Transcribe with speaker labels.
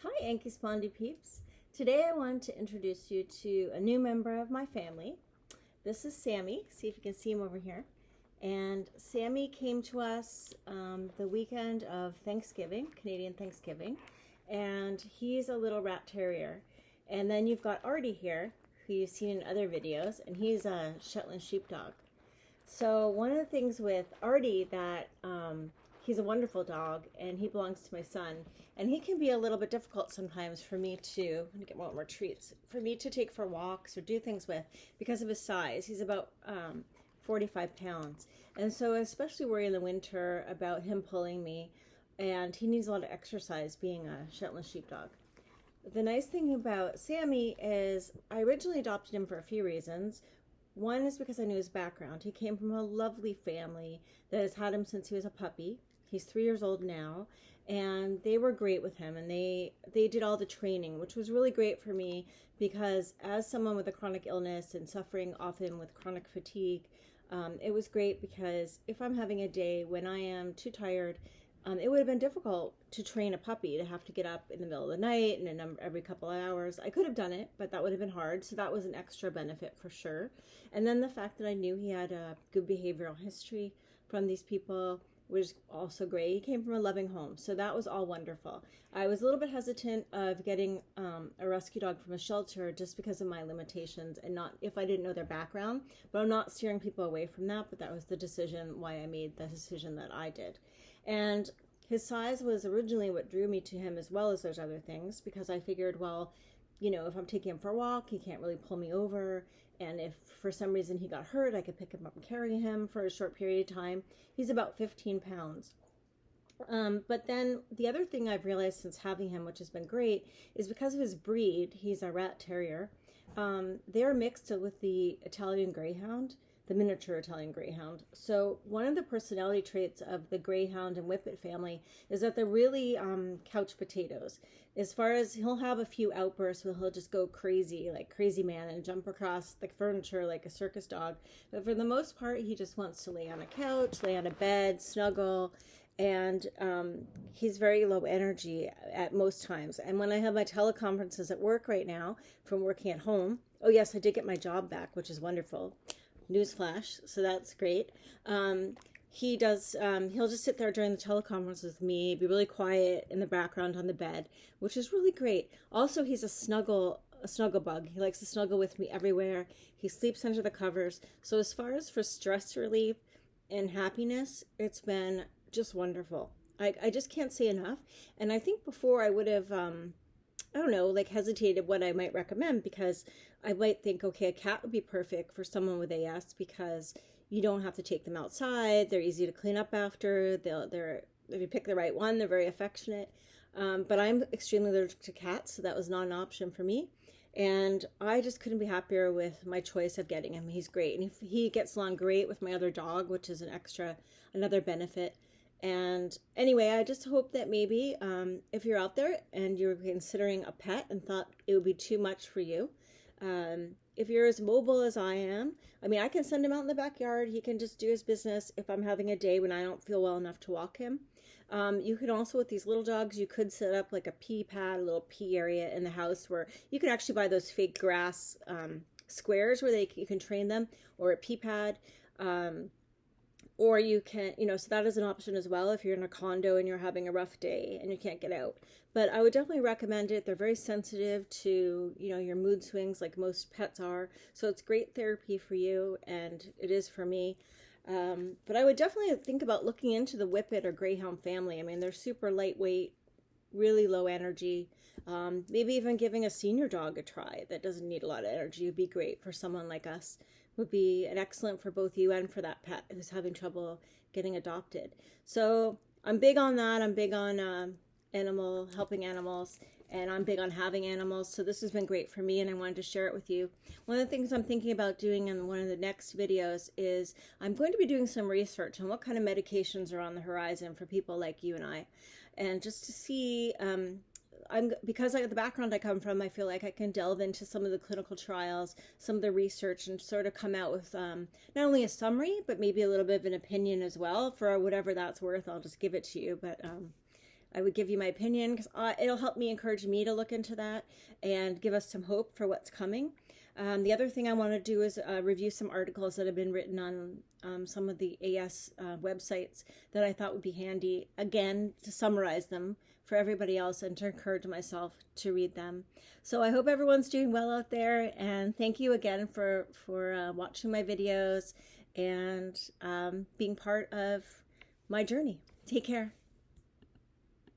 Speaker 1: Hi, Anki Spondy peeps. Today I want to introduce you to a new member of my family. This is Sammy. See if you can see him over here. And Sammy came to us the weekend of Thanksgiving, Canadian Thanksgiving, and he's a little rat terrier. And then you've got Artie here, who you've seen in other videos, and he's a Shetland sheepdog. So one of the things with Artie that he's a wonderful dog and he belongs to my son, and he can be a little bit difficult sometimes for me to, I'm gonna get more treats, for me to take for walks or do things with because of his size. He's about 45 pounds. And so I especially worry in the winter about him pulling me, and he needs a lot of exercise being a Shetland sheepdog. The nice thing about Sammy is I originally adopted him for a few reasons. One is because I knew his background. He came from a lovely family that has had him since he was a puppy. He's 3 years old now, and they were great with him, and they did all the training, which was really great for me because as someone with a chronic illness and suffering often with chronic fatigue, it was great because if I'm having a day when I am too tired, it would have been difficult to train a puppy to have to get up in the middle of the night and every couple of hours. I could have done it, but that would have been hard. So that was an extra benefit for sure. And then the fact that I knew he had a good behavioral history from these people was also great. He came from a loving home, so that was all wonderful. I was a little bit hesitant of getting a rescue dog from a shelter just because of my limitations and not if I didn't know their background, but I'm not steering people away from that, but that was the decision why I made the decision that I did. And his size was originally what drew me to him as well as those other things, because I figured, well, you know, if I'm taking him for a walk, he can't really pull me over. And if for some reason he got hurt, I could pick him up and carry him for a short period of time. He's about 15 pounds. But then the other thing I've realized since having him, which has been great, is because of his breed, he's a rat terrier, they're mixed with the Italian Greyhound, the miniature Italian Greyhound. So one of the personality traits of the Greyhound and Whippet family is that they're really couch potatoes. As far as he'll have a few outbursts where he'll just go crazy, like crazy man, and jump across the furniture like a circus dog. But for the most part, he just wants to lay on a couch, lay on a bed, snuggle, and he's very low energy at most times. And when I have my teleconferences at work right now from working at home, oh yes, I did get my job back, which is wonderful. Newsflash, so that's great. He'll just sit there during the teleconference with me, be really quiet in the background on the bed, which is really great. Also, he's a snuggle bug. He likes to snuggle with me everywhere. He sleeps under the covers. So as far as for stress relief and happiness, it's been just wonderful. I just can't say enough. And I think before I would have I don't know, like hesitated what I might recommend, because I might think, okay, a cat would be perfect for someone with AS because you don't have to take them outside. They're easy to clean up after. If you pick the right one, they're very affectionate. But I'm extremely allergic to cats, so that was not an option for me. And I just couldn't be happier with my choice of getting him. He's great. And he gets along great with my other dog, which is another benefit. And anyway, I just hope that maybe if you're out there and you're considering a pet and thought it would be too much for you, if you're as mobile as I am, I mean, I can send him out in the backyard. He can just do his business if I'm having a day when I don't feel well enough to walk him. You can also, with these little dogs, you could set up like a pee pad, a little pee area in the house where you can actually buy those fake grass squares where you can train them, or a pee pad. Or you can, so that is an option as well if you're in a condo and you're having a rough day and you can't get out. But I would definitely recommend it. They're very sensitive to, your mood swings like most pets are. So it's great therapy for you, and it is for me. But I would definitely think about looking into the Whippet or Greyhound family. I mean, they're super lightweight, really low energy. Maybe even giving a senior dog a try that doesn't need a lot of energy would be great for someone like us. Would be an excellent for both you and for that pet who's having trouble getting adopted. So I'm big on that. I'm big on helping animals, and I'm big on having animals. So this has been great for me, and I wanted to share it with you. One of the things I'm thinking about doing in one of the next videos is I'm going to be doing some research on what kind of medications are on the horizon for people like you and I, and just to see because the background I come from, I feel like I can delve into some of the clinical trials, some of the research, and sort of come out with not only a summary, but maybe a little bit of an opinion as well. For whatever that's worth, I'll just give it to you. But I would give you my opinion, because it'll help me, encourage me to look into that and give us some hope for what's coming. The other thing I want to do is review some articles that have been written on some of the AS websites that I thought would be handy, again, to summarize them for everybody else and to encourage myself to read them. So I hope everyone's doing well out there, and thank you again for watching my videos and being part of my journey. Take care.